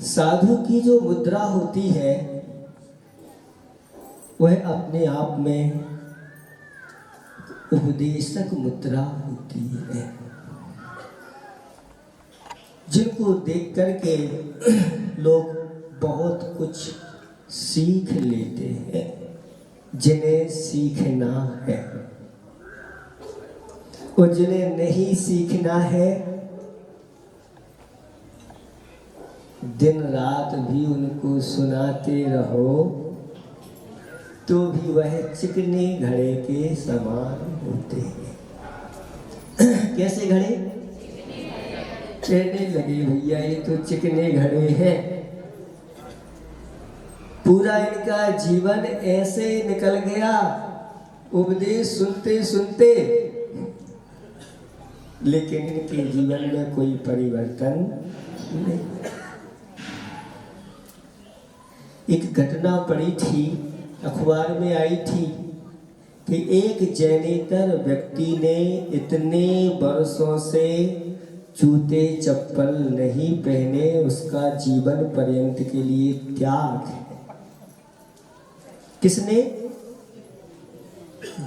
साधु की जो मुद्रा होती है वह अपने आप में उपदेशक मुद्रा होती है, जिनको देख करके लोग बहुत कुछ सीख लेते हैं जिन्हें सीखना है, और जिन्हें नहीं सीखना है दिन रात भी उनको सुनाते रहो तो भी वह चिकने घड़े के समान होते हैं। कैसे घड़े? कहने लगे भैया ये तो चिकने घड़े हैं, पूरा इनका जीवन ऐसे निकल गया उपदेश सुनते सुनते, लेकिन इनके जीवन में कोई परिवर्तन नहीं। एक घटना पड़ी थी, अखबार में आई थी कि एक जैनेतर व्यक्ति ने इतने वर्षों से जूते चप्पल नहीं पहने, उसका जीवन पर्यंत के लिए त्याग है। किसने?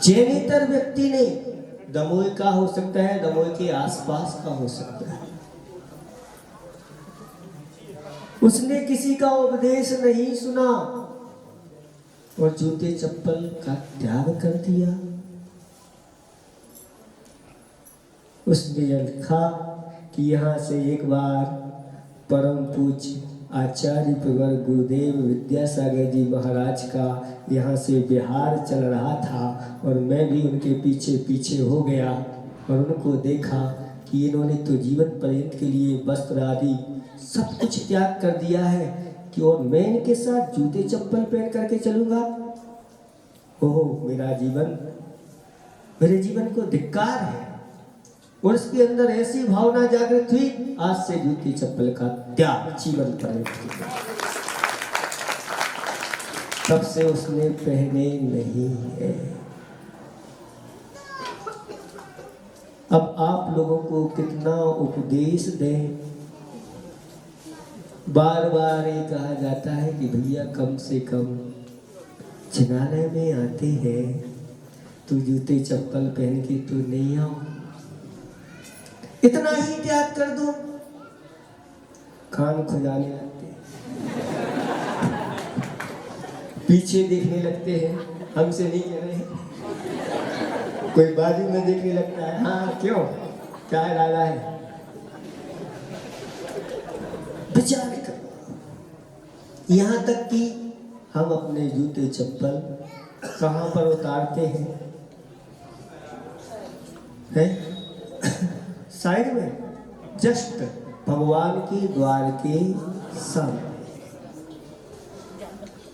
जैनेतर व्यक्ति ने। दमोह का हो सकता है, दमोह के आसपास का हो सकता है। उसने किसी का उपदेश नहीं सुना और जूते चप्पल का त्याग कर दिया। उसने लिखा कि यहाँ से एक बार परम पूज्य आचार्य प्रवर गुरुदेव विद्यासागर जी महाराज का यहाँ से बिहार चल रहा था और मैं भी उनके पीछे पीछे हो गया और उनको देखा कि इन्होंने तो जीवन पर्यंत के लिए वस्त्र आदि सब कुछ त्याग कर दिया है कि और मैं इनके साथ जूते चप्पल पहन करके चलूंगा। ओह मेरे जीवन को धिक्कार है। और उसके अंदर ऐसी भावना जागृत हुई, आज से जूते चप्पल का त्याग जीवन पर्यंत। तब से उसने पहने नहीं है। अब आप लोगों को कितना उपदेश दें, बार बार ये कहा जाता है कि भैया कम से कम जिनालय में आते हैं तो जूते चप्पल पहन के तो नहीं आओ, इतना ही त्याग कर दो। कान खुजाने लगते हैं, पीछे देखने लगते हैं, हमसे नहीं कह रहे, कोई बाजू में देखने लगता है, हाँ क्यों, क्या इरादा है। विचार करो, यहाँ तक कि हम अपने जूते चप्पल कहाँ पर उतारते हैं? साइड में, जस्ट भगवान के द्वार के सामने।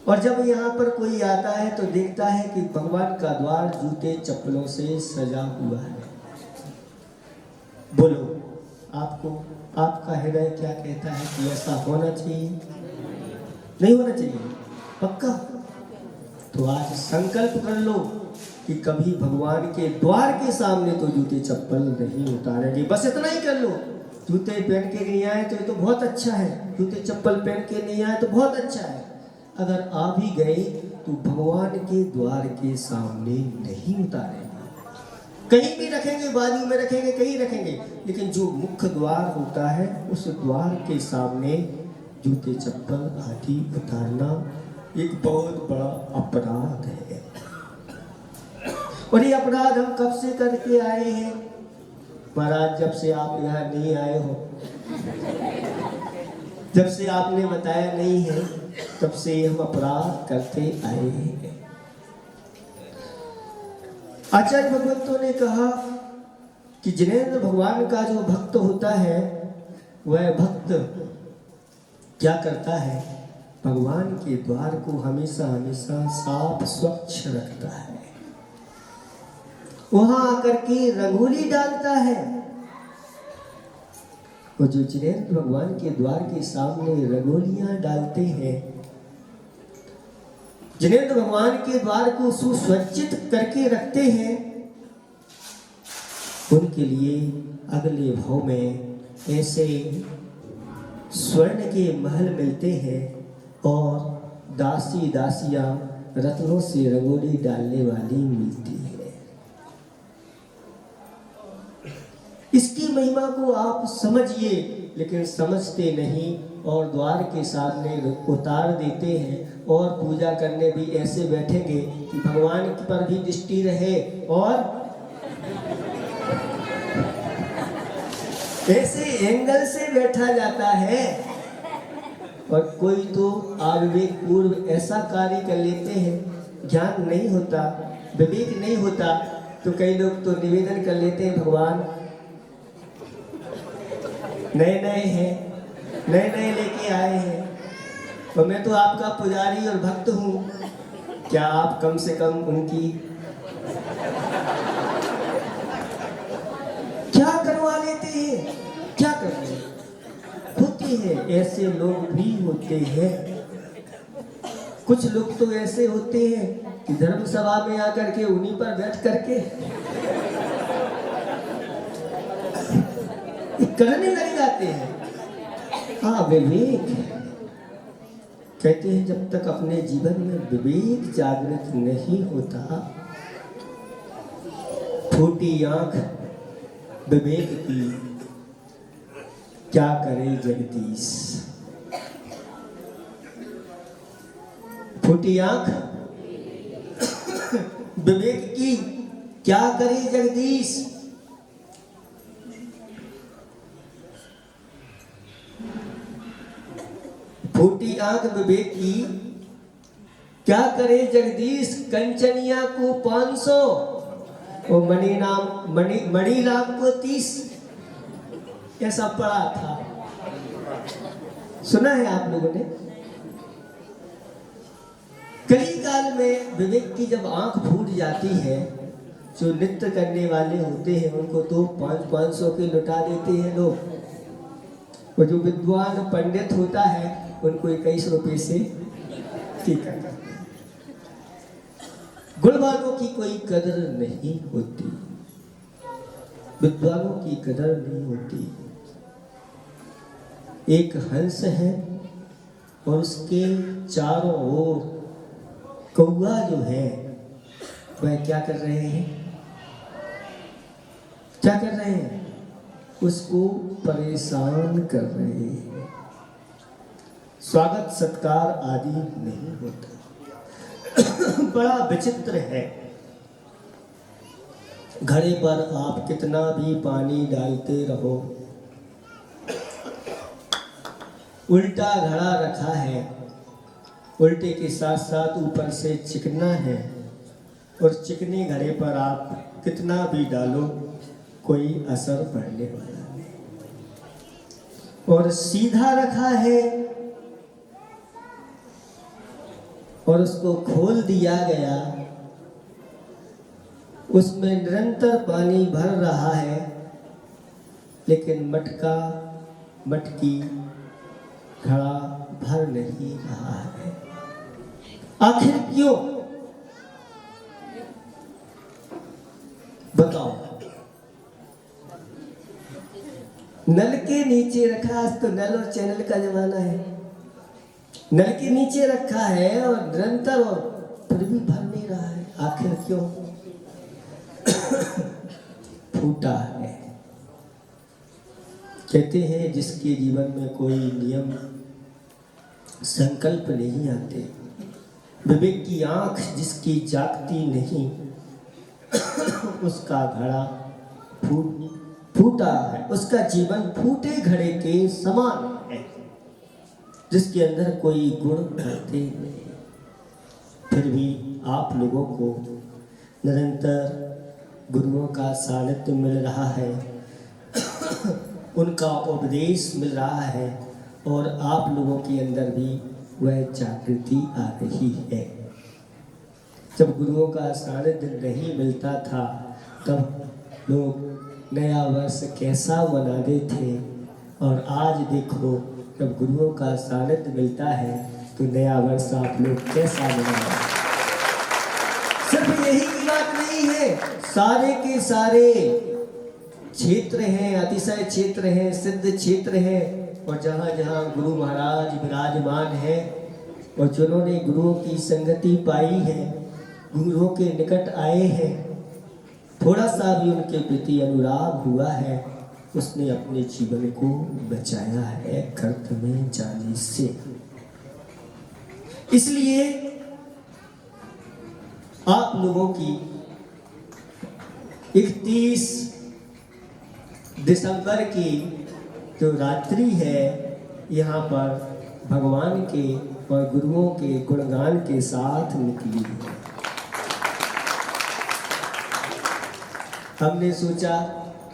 और जब यहाँ पर कोई आता है तो देखता है कि भगवान का द्वार जूते चप्पलों से सजा हुआ है। बोलो, आपका हृदय क्या कहता है कि ऐसा होना चाहिए? नहीं होना चाहिए? पक्का? तो आज संकल्प कर लो कि कभी भगवान के द्वार के सामने तो जूते चप्पल नहीं उतारेंगे। बस इतना ही कर लो। जूते पहन के नहीं आए तो ये तो बहुत अच्छा है, जूते चप्पल पहन के नहीं आए तो बहुत अच्छा है। अगर आ भी गए तो भगवान के द्वार के सामने नहीं उतारेंगे, कहीं भी रखेंगे, बाजू में रखेंगे, कहीं रखेंगे, लेकिन जो मुख्य द्वार होता है उस द्वार के सामने जूते चप्पल आदि उतारना एक बहुत बड़ा अपराध है। और ये अपराध हम कब से करके आए हैं? महाराज, जब से आप यहाँ नहीं आए हो, जब से आपने बताया नहीं है, तब से हम अपराध करते आए हैं। आचार्य भगवंतों ने कहा कि जिनेंद्र भगवान का जो भक्त होता है वह भक्त क्या करता है? भगवान के द्वार को हमेशा हमेशा साफ स्वच्छ रखता है, वहां आकर के रंगोली डालता है। और जो जिनेंद्र भगवान के द्वार के सामने रंगोलियां डालते हैं, जिनेंद्र भगवान के द्वार को सुसज्जित करके रखते हैं, उनके लिए अगले भाव में ऐसे स्वर्ण के महल मिलते हैं और दासी दासियां रत्नों से रंगोली डालने वाली मिलती है। इसकी महिमा को आप समझिए, लेकिन समझते नहीं और द्वार के सामने उतार देते हैं और पूजा करने भी ऐसे बैठेंगे कि भगवान पर भी दृष्टि रहे और ऐसे एंगल से बैठा जाता है। और कोई तो आविवेक पूर्व ऐसा कार्य कर लेते हैं, ज्ञान नहीं होता, विवेक नहीं होता, तो कई लोग तो निवेदन कर लेते हैं, भगवान नए नए हैं, नए नए लेके आए हैं और मैं तो आपका पुजारी और भक्त हूँ, क्या आप कम से कम उनकी क्या करवा लेते हैं? क्या करते हैं? होते हैं, ऐसे लोग भी होते हैं। कुछ लोग तो ऐसे होते हैं कि धर्म सभा में आकर के उन्हीं पर बैठ करके करने लग जाते हैं। हाँ, विवेक कहते हैं जब तक अपने जीवन में विवेक जागृत नहीं होता, फूटी आंख विवेक की क्या करे जगदीश। फूटी आंख विवेक की क्या करे जगदीश। फूटी आंख विवेक की क्या करे जगदीश। कंचनिया को 500 और मणि राम को 30, ऐसा पढ़ा था, सुना है आप लोगों ने। कई काल में विवेक की जब आंख फूट जाती है, जो नृत्य करने वाले होते हैं उनको तो 500 के लुटा देते हैं लोग, और जो विद्वान पंडित होता है उनको 21 रुपए से टीका करते हैं। गुणवानों की कोई कदर नहीं होती, विद्वानों की कदर नहीं होती। एक हंस है और उसके चारों ओर कौवा जो है वह क्या कर रहे हैं, क्या कर रहे हैं, उसको परेशान कर रहे हैं। स्वागत सत्कार आदि नहीं होता। बड़ा विचित्र है। घड़े पर आप कितना भी पानी डालते रहो, उल्टा घड़ा रखा है, उल्टे के साथ साथ ऊपर से चिकना है, और चिकने घड़े पर आप कितना भी डालो कोई असर पड़ने वाला नहीं। और सीधा रखा है और उसको खोल दिया गया, उसमें निरंतर पानी भर रहा है, लेकिन मटकी घड़ा भर नहीं रहा है। आखिर क्यों, बताओ। नल के नीचे रखा, आज तो नल और चैनल का जमाना है, नल के नीचे रखा है और निरंतर, और फिर भी भर नहीं रहा है। आखिर क्यों? फूटा है। कहते हैं जिसके जीवन में कोई नियम संकल्प नहीं आते, विवेक की आंख जिसकी जागती नहीं, उसका घड़ा फूटा है, उसका जीवन फूटे घड़े के समान है, जिसके अंदर कोई गुण रहते नहीं। फिर भी आप लोगों को निरंतर गुरुओं का सानिध्य मिल रहा है, उनका उपदेश मिल रहा है, और आप लोगों के अंदर भी वह जागृति आ रही है। जब गुरुओं का सानिध्य नहीं मिलता था तब लोग नया वर्ष कैसा मनाते थे, और आज देखो जब गुरुओं का सानिध्य मिलता है तो नया वर्ष आप लोग कैसा मनाते हैं। सिर्फ यही की बात नहीं है, सारे के सारे क्षेत्र हैं, अतिशय क्षेत्र हैं, सिद्ध क्षेत्र हैं, और जहाँ जहाँ गुरु महाराज विराजमान है और जिन्होंने गुरुओं की संगति पाई है, गुरुओं के निकट आए हैं, थोड़ा सा भी उनके प्रति अनुराग हुआ है, उसने अपने जीवन को बचाया है गर्त में जाने से। इसलिए आप लोगों की 31 दिसंबर की जो रात्रि है, यहाँ पर भगवान के और गुरुओं के गुणगान के साथ निकली है। हमने सोचा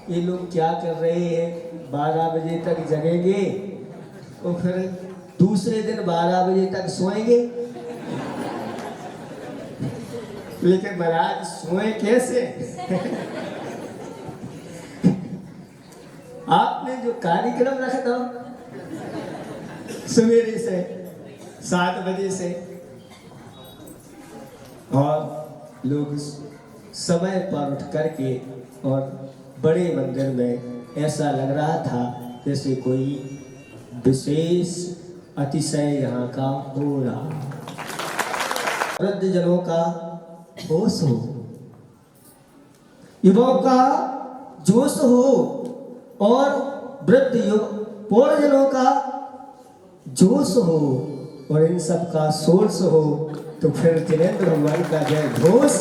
ये लोग क्या कर रहे हैं, 12 बजे तक जगेंगे और फिर दूसरे दिन 12 बजे तक सोएंगे। लेकिन महाराज सोए कैसे? आपने जो कार्यक्रम रखा था सवेरे से 7 बजे से, और लोग समय पर उठ करके, और बड़े मंदिर में ऐसा लग रहा था जैसे कोई विशेष अतिशय यहाँ का हो रहा। वृद्धजनों का होश हो, युवाओं का जोश हो, और वृद्ध पौरजनों का जोश हो, और इन सब का सोर्स हो, तो फिर जिनेंद्र भगवान का जय घोष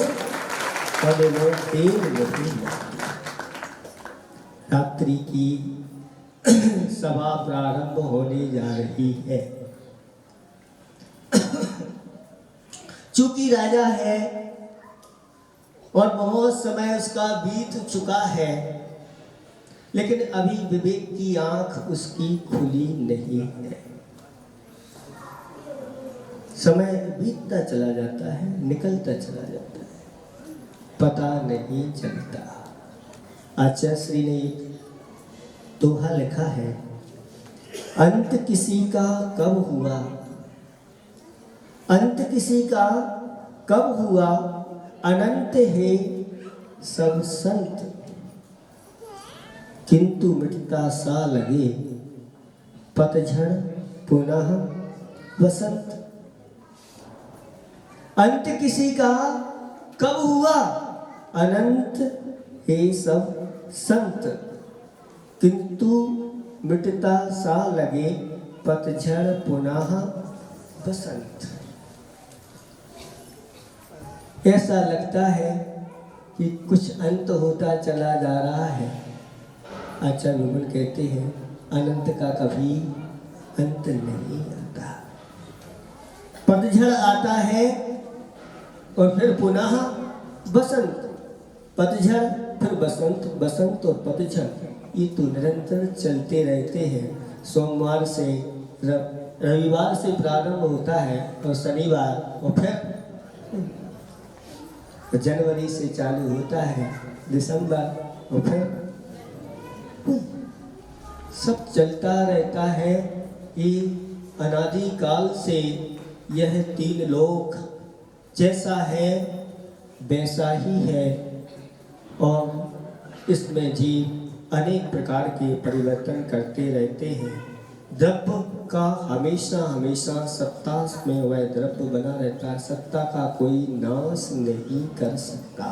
पदे में देव नहीं। रात्रि की सभा प्रारंभ होने जा रही है। चूंकि राजा है और बहुत समय उसका बीत चुका है, लेकिन अभी विवेक की आंख उसकी खुली नहीं है। समय बीतता चला जाता है, निकलता चला जाता है, पता नहीं चलता। आचार्य श्री ने एक दोहा लिखा है, अंत किसी का कब हुआ, अंत किसी का कब हुआ, अनंत है सब संत, किंतु मिटता सा लगे पतझड़ पुनः वसंत। अंत किसी का कब हुआ, अनंत है सब संत, किंतु मिटता सा लगे पतझड़ पुनः बसंत। ऐसा लगता है कि कुछ अंत होता चला जा रहा है। आचार्य विमल कहते हैं, अनंत का कभी अंत नहीं आता। पतझड़ आता है और फिर पुनः बसंत, पतझड़ फिर बसंत, बसंत और पतझड़, ये तो निरंतर चलते रहते हैं। सोमवार से रविवार से प्रारंभ होता है और शनिवार, और फिर जनवरी से चालू होता है दिसंबर, और फिर सब चलता रहता है। ये अनादि काल से यह 3 लोक जैसा है वैसा ही है, और इसमें जीव अनेक प्रकार के परिवर्तन करते रहते हैं। द्रव्य का हमेशा हमेशा सत्ता में वह द्रव्य बना रहता है, सत्ता का कोई नाश नहीं कर सकता।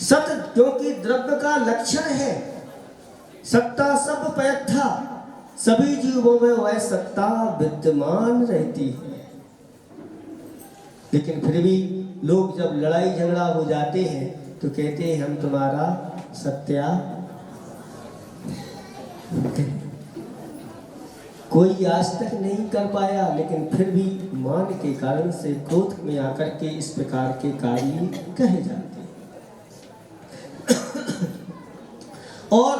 सत्य क्योंकि द्रव्य का लक्षण है, सत्ता सब पर था, सभी जीवों में वह सत्ता विद्यमान रहती है। लेकिन फिर भी लोग जब लड़ाई झगड़ा हो जाते हैं तो कहते हैं हम तुम्हारा सत्या, कोई आज तक नहीं कर पाया, लेकिन फिर भी मान के कारण से क्रोध में आकर के इस प्रकार के कार्य कहे जाते हैं। और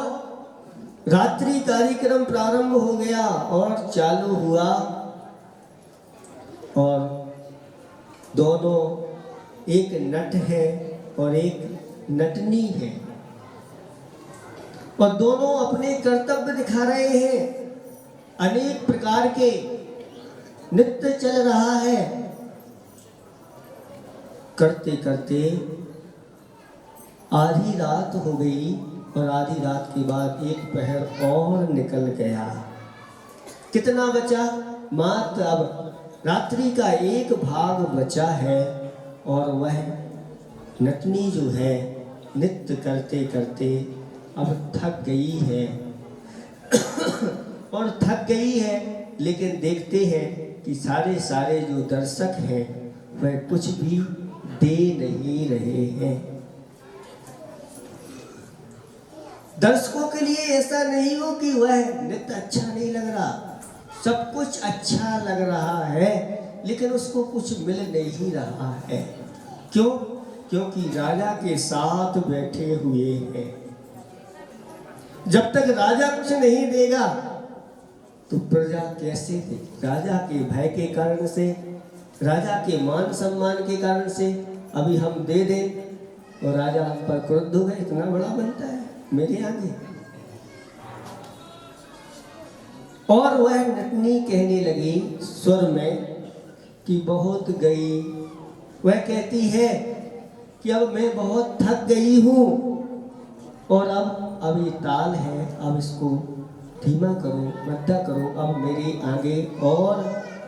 रात्रि कार्यक्रम प्रारंभ हो गया और चालू हुआ, और दोनों, एक नट है और एक नटनी है, और दोनों अपने कर्तव्य दिखा रहे हैं। अनेक प्रकार के नृत्य चल रहा है। करते करते आधी रात हो गई और आधी रात के बाद एक पहर और निकल गया। कितना बचा? मात्र अब रात्रि का एक भाग बचा है और वह नटनी जो है नृत्य करते करते अब थक गई है और थक गई है, लेकिन देखते हैं कि सारे जो दर्शक हैं वह कुछ भी दे नहीं रहे हैं। दर्शकों के लिए ऐसा नहीं हो कि वह नृत्य अच्छा नहीं लग रहा, सब कुछ अच्छा लग रहा है, लेकिन उसको कुछ मिल नहीं रहा है। क्यों? क्योंकि राजा के साथ बैठे हुए हैं। जब तक राजा कुछ नहीं देगा तो प्रजा कैसे दे? राजा के भय के कारण से, राजा के मान सम्मान के कारण से अभी हम दे दें और राजा हम पर क्रुद्ध हो गए, इतना बड़ा बनता है मेरे आगे। और वह नटनी कहने लगी स्वर में कि बहुत गई। वह कहती है कि अब मैं बहुत थक गई हूँ और अब ये ताल है, अब इसको धीमा करो, मद्दा करो, अब मेरे आगे और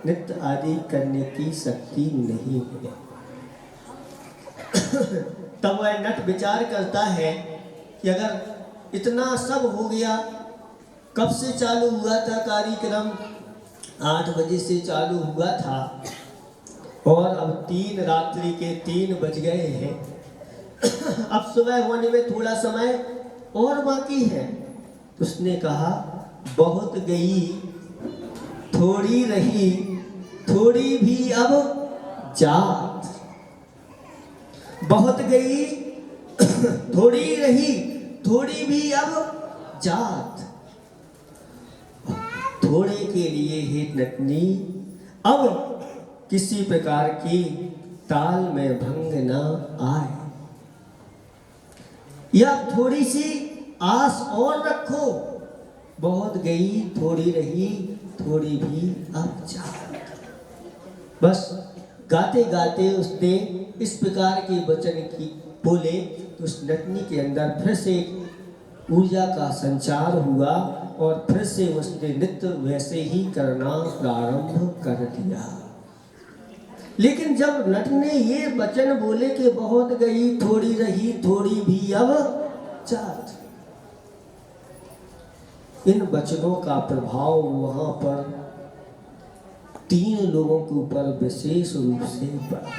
नृत्य आदि करने की शक्ति नहीं है। तब वह नट विचार करता है कि अगर इतना सब हो गया, कब से चालू हुआ था कार्यक्रम? 8 बजे से चालू हुआ था और अब 3 रात्रि के 3 बज गए हैं। अब सुबह होने में थोड़ा समय और बाकी है। उसने कहा बहुत गई, थोड़ी रही, थोड़ी भी अब जात। बहुत गई, थोड़ी रही, थोड़ी भी अब जात। थोड़े के लिए ही नटनी अब किसी प्रकार की ताल में भंग न आए, या थोड़ी सी आस और रखो। बहुत गई, थोड़ी रही, थोड़ी भी अब जात। बस गाते गाते उसने इस प्रकार के वचन की बोले तो उस नटनी के अंदर फिर से ऊर्जा का संचार हुआ और फिर से उसने नृत्य वैसे ही करना प्रारंभ कर दिया। लेकिन जब नट ने ये वचन बोले कि बहुत गई, थोड़ी रही, थोड़ी भी अब जात, इन वचनों का प्रभाव वहां पर 3 लोगों के ऊपर विशेष रूप से पड़ा।